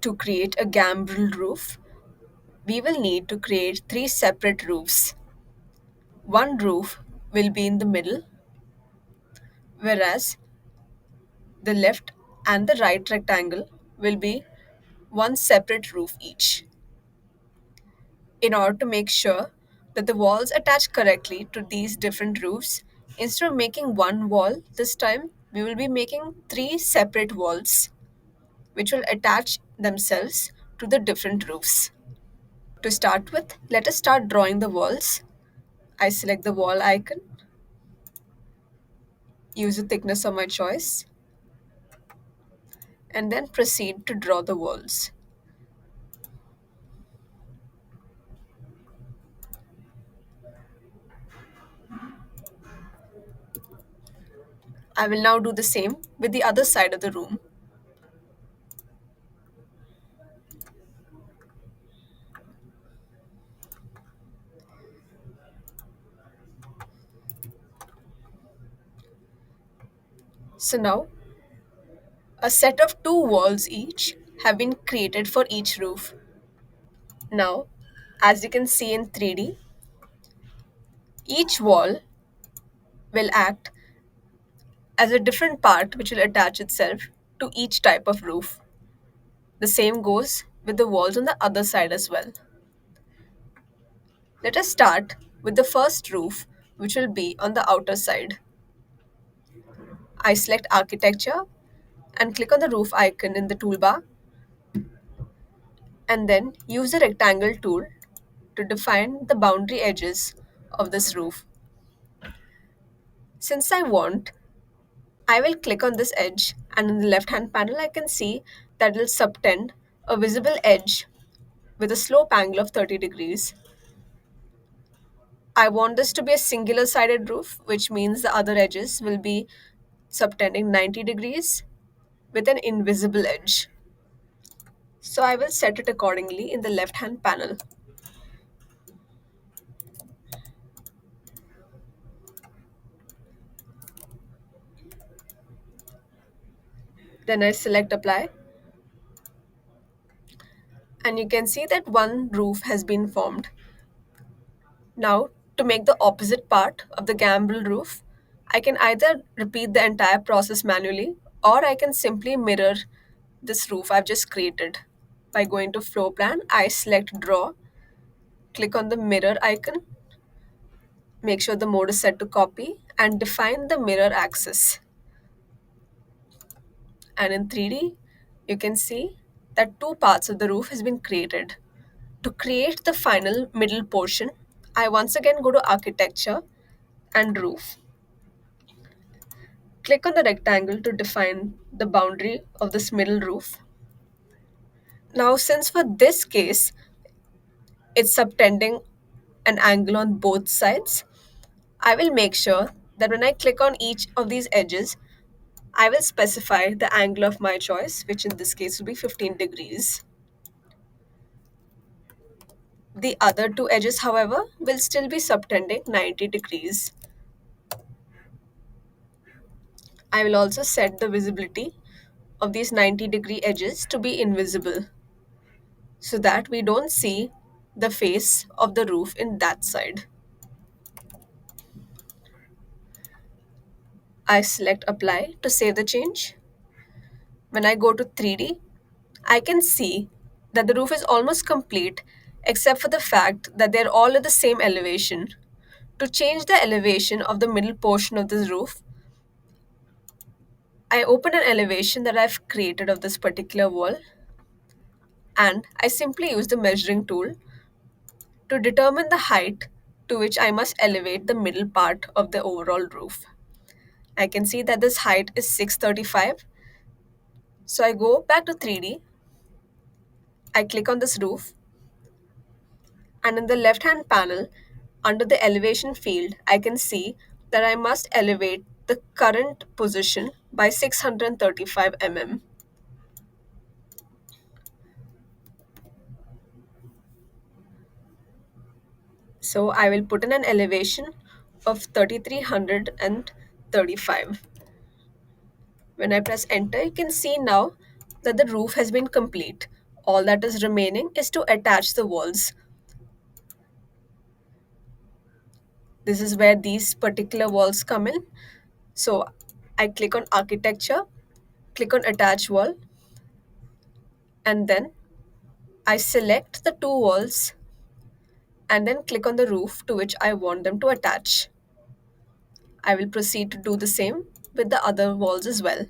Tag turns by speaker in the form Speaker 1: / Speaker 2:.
Speaker 1: To create a gambrel roof, we will need to create three separate roofs. One roof will be in the middle, whereas the left and the right rectangle will be one separate roof each. In order to make sure that the walls attach correctly to these different roofs, instead of making one wall this time, we will be making three separate walls which will attach themselves to the different roofs. To start with, let us start drawing the walls. I select the wall icon, use the thickness of my choice, and then proceed to draw the walls. I will now do the same with the other side of the room. So now, a set of two walls each have been created for each roof. Now, as you can see in 3D, each wall will act as a different part which will attach itself to each type of roof. The same goes with the walls on the other side as well. Let us start with the first roof, which will be on the outer side. I select Architecture and click on the roof icon in the toolbar, and then use the rectangle tool to define the boundary edges of this roof. Since I want, I will click on this edge, and in the left hand panel I can see that it will subtend a visible edge with a slope angle of 30 degrees. I want this to be a singular sided roof, which means the other edges will be subtending 90 degrees with an invisible edge. So I will set it accordingly in the left hand panel. Then I select apply, and you can see that one roof has been formed. Now, to make the opposite part of the gambrel roof, I can either repeat the entire process manually, or I can simply mirror this roof I've just created. By going to floor plan, I select draw, click on the mirror icon, make sure the mode is set to copy, and define the mirror axis. And in 3D, you can see that two parts of the roof has been created. To create the final middle portion, I once again go to architecture and roof. Click on the rectangle to define the boundary of this middle roof. Now, since for this case, it's subtending an angle on both sides, I will make sure that when I click on each of these edges, I will specify the angle of my choice, which in this case will be 15 degrees. The other two edges, however, will still be subtending 90 degrees. I will also set the visibility of these 90-degree edges to be invisible so that we don't see the face of the roof in that side. I select apply to save the change. When I go to 3D, I can see that the roof is almost complete except for the fact that they're all at the same elevation. To change the elevation of the middle portion of this roof, I open an elevation that I've created of this particular wall, and I simply use the measuring tool to determine the height to which I must elevate the middle part of the overall roof. I can see that this height is 635. So I go back to 3D, I click on this roof, and in the left hand panel, under the elevation field, I can see that I must elevate the current position by 635 mm. So I will put in an elevation of 3335. When I press enter, you can see now that the roof has been complete. All that is remaining is to attach the walls. This is where these particular walls come in. So I click on architecture, click on attach wall, and then I select the two walls and then click on the roof to which I want them to attach. I will proceed to do the same with the other walls as well.